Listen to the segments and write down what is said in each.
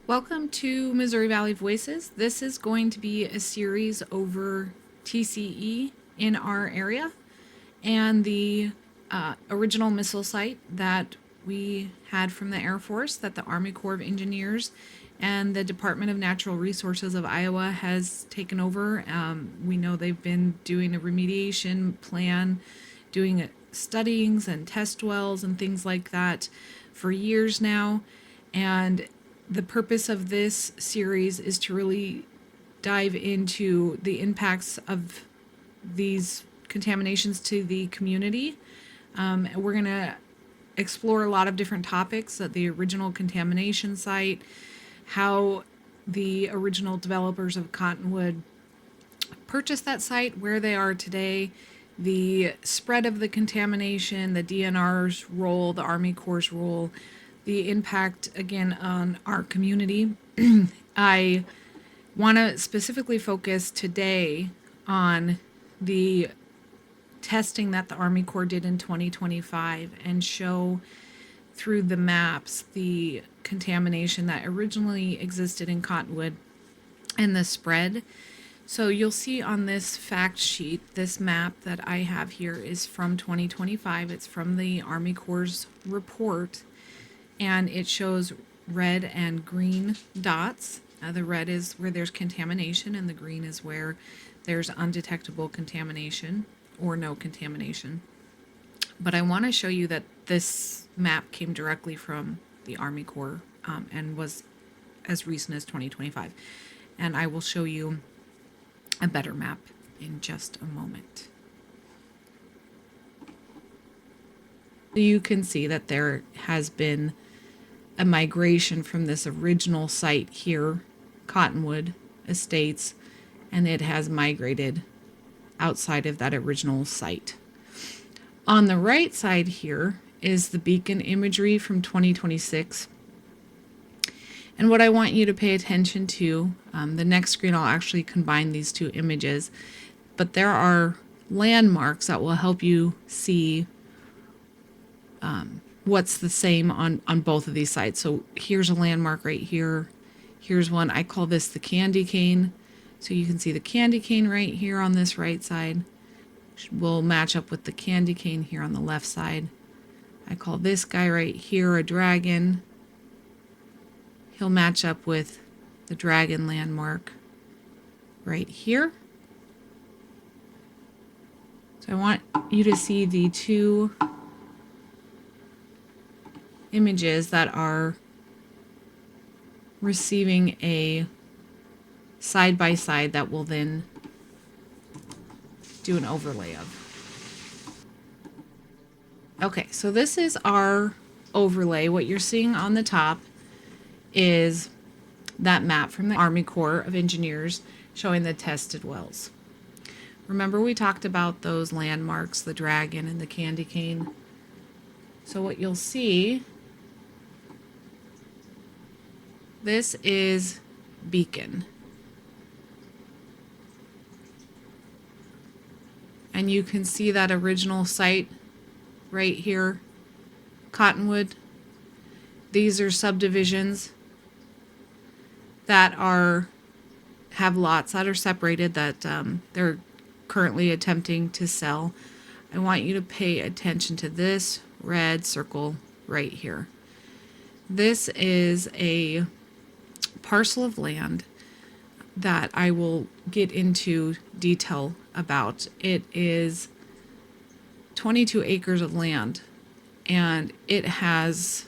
Welcome to Missouri Valley Voices. This is going to be a series over TCE in our area and the original missile site that we had from the Air Force that the Army Corps of Engineers and the Department of Natural Resources of Iowa has taken over. We know they've been doing a remediation plan, doing studyings and test wells and things like that for years now. And the purpose of this series is to really dive into the impacts of these contaminations to the community. We're going to explore a lot of different topics at the original contamination site, how the original developers of Cottonwood purchased that site, where they are today, the spread of the contamination, the DNR's role, the Army Corps' role, the impact again on our community. I want to specifically focus today on the testing that the Army Corps did in 2025 and show through the maps the contamination that originally existed in Cottonwood and the spread. So you'll see on this fact sheet, this map that I have here is from 2025. It's from the Army Corps' report, and it shows red and green dots. The red is where there's contamination, and the green is where there's undetectable contamination or no contamination. But I want to show you that this map came directly from the Army Corps and was as recent as 2025. And I will show you a better map in just a moment. You can see that there has been a migration from this original site here, Cottonwood Estates, and it has migrated outside of that original site. On the right side here is the beacon imagery from 2026. And what I want you to pay attention to, the next screen I'll actually combine these two images, but there are landmarks that will help you see what's the same on both of these sites. So here's a landmark right here. Here's one. I call this the candy cane. So you can see the candy cane right here on this right side will match up with the candy cane here on the left side. I call this guy right here a dragon. He'll match up with the dragon landmark right here. So I want you to see the two images that are receiving a side by side that we'll then do an overlay of. Okay, so this is our overlay. What you're seeing on the top is that map from the Army Corps of Engineers showing the tested wells. Remember we talked about those landmarks, the dragon and the candy cane. So what you'll see, this is Beacon. And you can see that original site right here, Cottonwood. These are subdivisions that have lots that are separated that they're currently attempting to sell. I want you to pay attention to this red circle right here. This is a parcel of land that I will get into detail about. It is 22 acres of land, and it has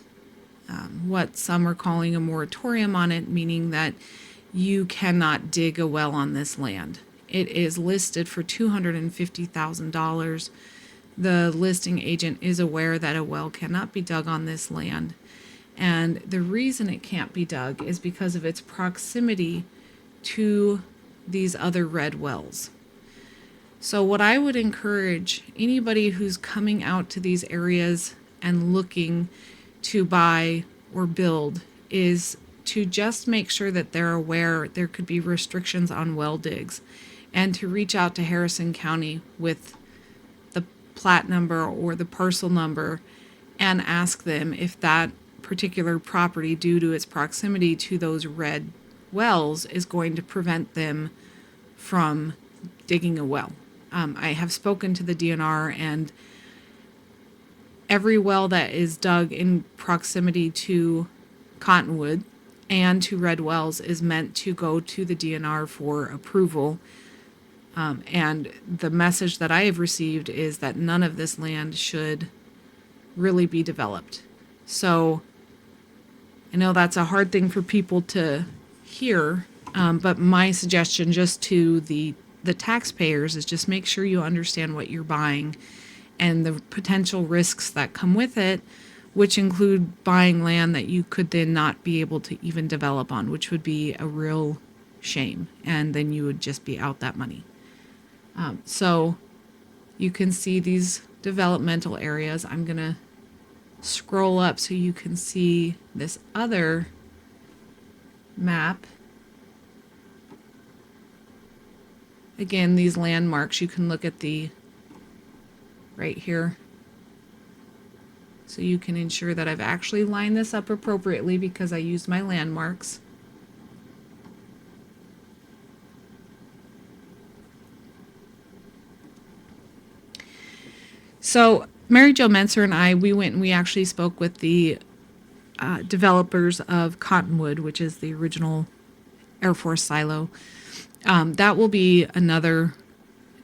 what some are calling a moratorium on it, meaning that you cannot dig a well on this land. It is listed for $250,000. The listing agent is aware that a well cannot be dug on this land. And the reason it can't be dug is because of its proximity to these other red wells. So what I would encourage anybody who's coming out to these areas and looking to buy or build is to just make sure that they're aware there could be restrictions on well digs, and to reach out to Harrison County with the plat number or the parcel number and ask them if that particular property, due to its proximity to those red wells, is going to prevent them from digging a well. I have spoken to the DNR, and every well that is dug in proximity to cottonwood and to red wells is meant to go to the DNR for approval. And the message that I have received is that none of this land should really be developed. So I know that's a hard thing for people to hear, but my suggestion just to the taxpayers is just make sure you understand what you're buying and the potential risks that come with it, which include buying land that you could then not be able to even develop on, which would be a real shame. And then you would just be out that money. So you can see these developmental areas. I'm going to scroll up so you can see this other map. Again, these landmarks, you can look at the right here. So you can ensure that I've actually lined this up appropriately because I used my landmarks. So Mary Jo Menser and I, we went and we actually spoke with the developers of Cottonwood, which is the original Air Force silo. That will be another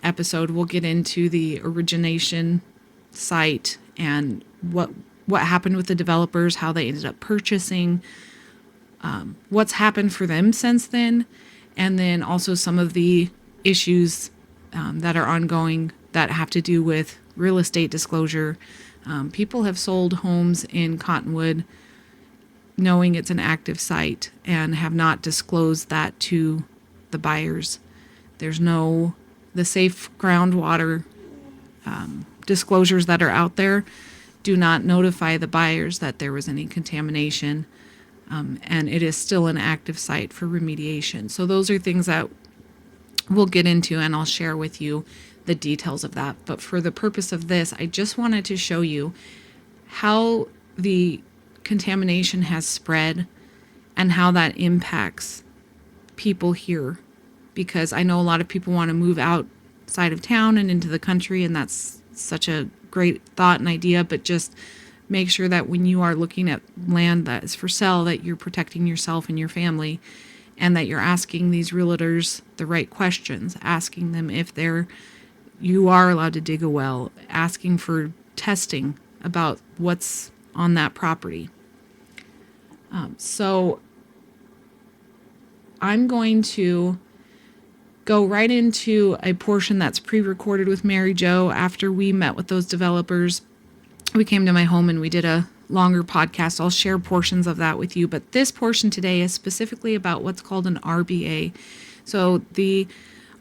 episode. We'll get into the origination site and what happened with the developers, how they ended up purchasing, what's happened for them since then, and then also some of the issues that are ongoing that have to do with real estate disclosure. People have sold homes in Cottonwood knowing it's an active site and have not disclosed that to the buyers. There's the safe groundwater disclosures that are out there do not notify the buyers that there was any contamination, and it is still an active site for remediation. So those are things that we'll get into, and I'll share with you the details of that. But for the purpose of this, I just wanted to show you how the contamination has spread and how that impacts people here, because I know a lot of people want to move outside of town and into the country, and that's such a great thought and idea, but just make sure that when you are looking at land that is for sale, that you're protecting yourself and your family, and that you're asking these realtors the right questions, asking them if you are allowed to dig a well, asking for testing about what's on that property. So I'm going to go right into a portion that's pre-recorded with Mary Jo. After we met with those developers, we came to my home and we did a longer podcast. I'll share portions of that with you, but this portion today is specifically about what's called an RBA. So the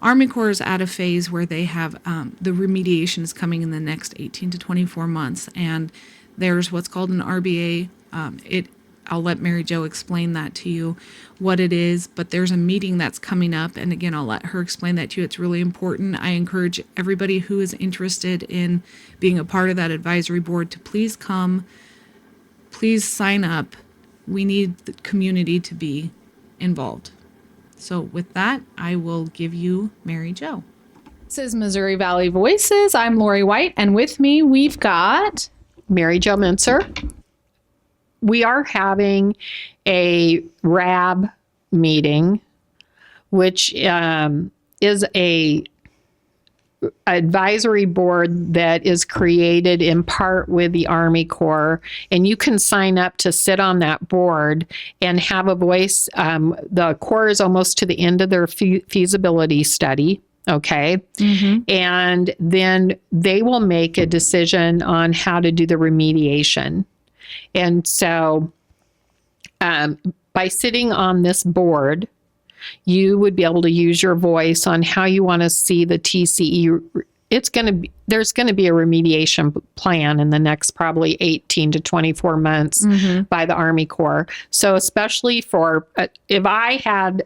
Army Corps is at a phase where they have the remediation is coming in the next 18 to 24 months, and there's what's called an RBA. I'll let Mary Jo explain that to you, what it is, but there's a meeting that's coming up, and again, I'll let her explain that to you. It's really important. I encourage everybody who is interested in being a part of that advisory board to please come, please sign up. We need the community to be involved. So with that, I will give you Mary Jo. This is Missouri Valley Voices. I'm Lori White, and with me we've got Mary Jo Menser. We are having a RAB meeting, which is a advisory board that is created in part with the Army Corps, and you can sign up to sit on that board and have a voice. The Corps is almost to the end of their feasibility study. Okay. Mm-hmm. And then they will make a decision on how to do the remediation. And so by sitting on this board, you would be able to use your voice on how you want to see the TCE. There's going to be a remediation plan in the next probably 18 to 24 months mm-hmm. by the Army Corps. So especially for if I had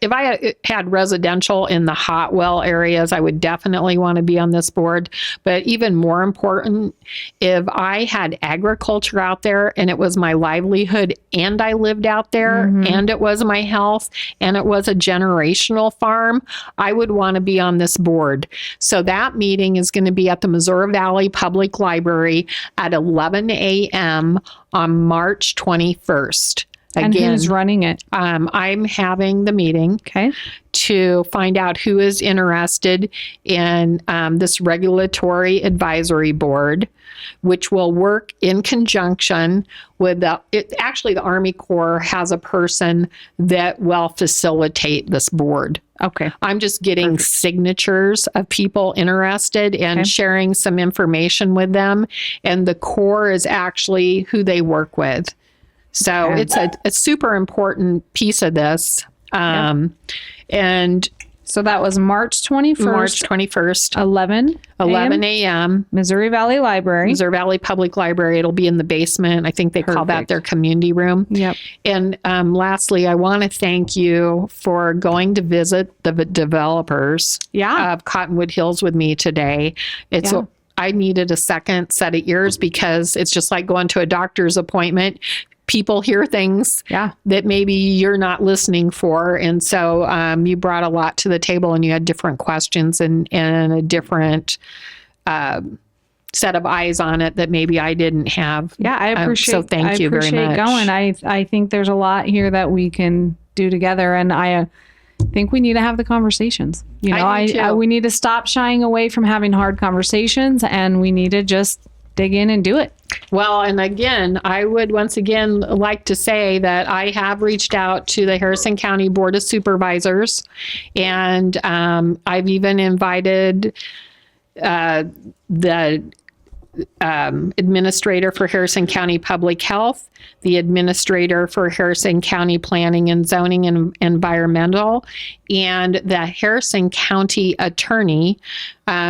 if I had residential in the hot well areas, I would definitely want to be on this board. But even more important, if I had agriculture out there and it was my livelihood and I lived out there and it was my health and it was a generational farm, I would want to be on this board. So that meeting is going to be at the Missouri Valley Public Library at 11 a.m. on March 21st. And who's running it? I'm having the meeting Okay. to find out who is interested in this regulatory advisory board, which will work in conjunction with actually the Army Corps has a person that will facilitate this board. Okay. I'm just getting signatures of people interested and sharing some information with them. And the Corps is actually who they work with. So it's a super important piece of this. And So that was March 21st. March 21st, 11 a.m. Missouri Valley Library. Missouri Valley Public Library. It'll be in the basement. I think they call that their community room. Yep. And lastly, I want to thank you for going to visit the developers of Cottonwood Hills with me today. I needed a second set of ears because it's just like going to a doctor's appointment. People hear things that maybe you're not listening for. And so you brought a lot to the table and you had different questions and a different set of eyes on it that maybe I didn't have. Yeah, I appreciate so thank you very much. Going. I think there's a lot here that we can do together. And I think we need to have the conversations. You know, we need to stop shying away from having hard conversations and we need to just dig in and do it. Well, and again, I would once again like to say that I have reached out to the Harrison County Board of Supervisors, and I've even invited the administrator for Harrison County Public Health, the administrator for Harrison County Planning and Zoning and Environmental, and the Harrison County Attorney,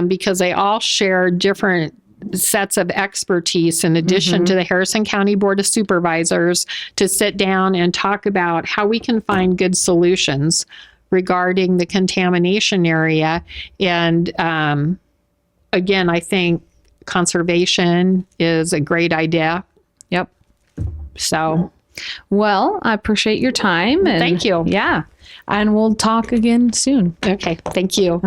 because they all share different sets of expertise in addition to the Harrison County Board of Supervisors to sit down and talk about how we can find good solutions regarding the contamination area. And again, I think conservation is a great idea. Yep. So, well, I appreciate your time. And thank you. Yeah. And we'll talk again soon. Okay. Thank you.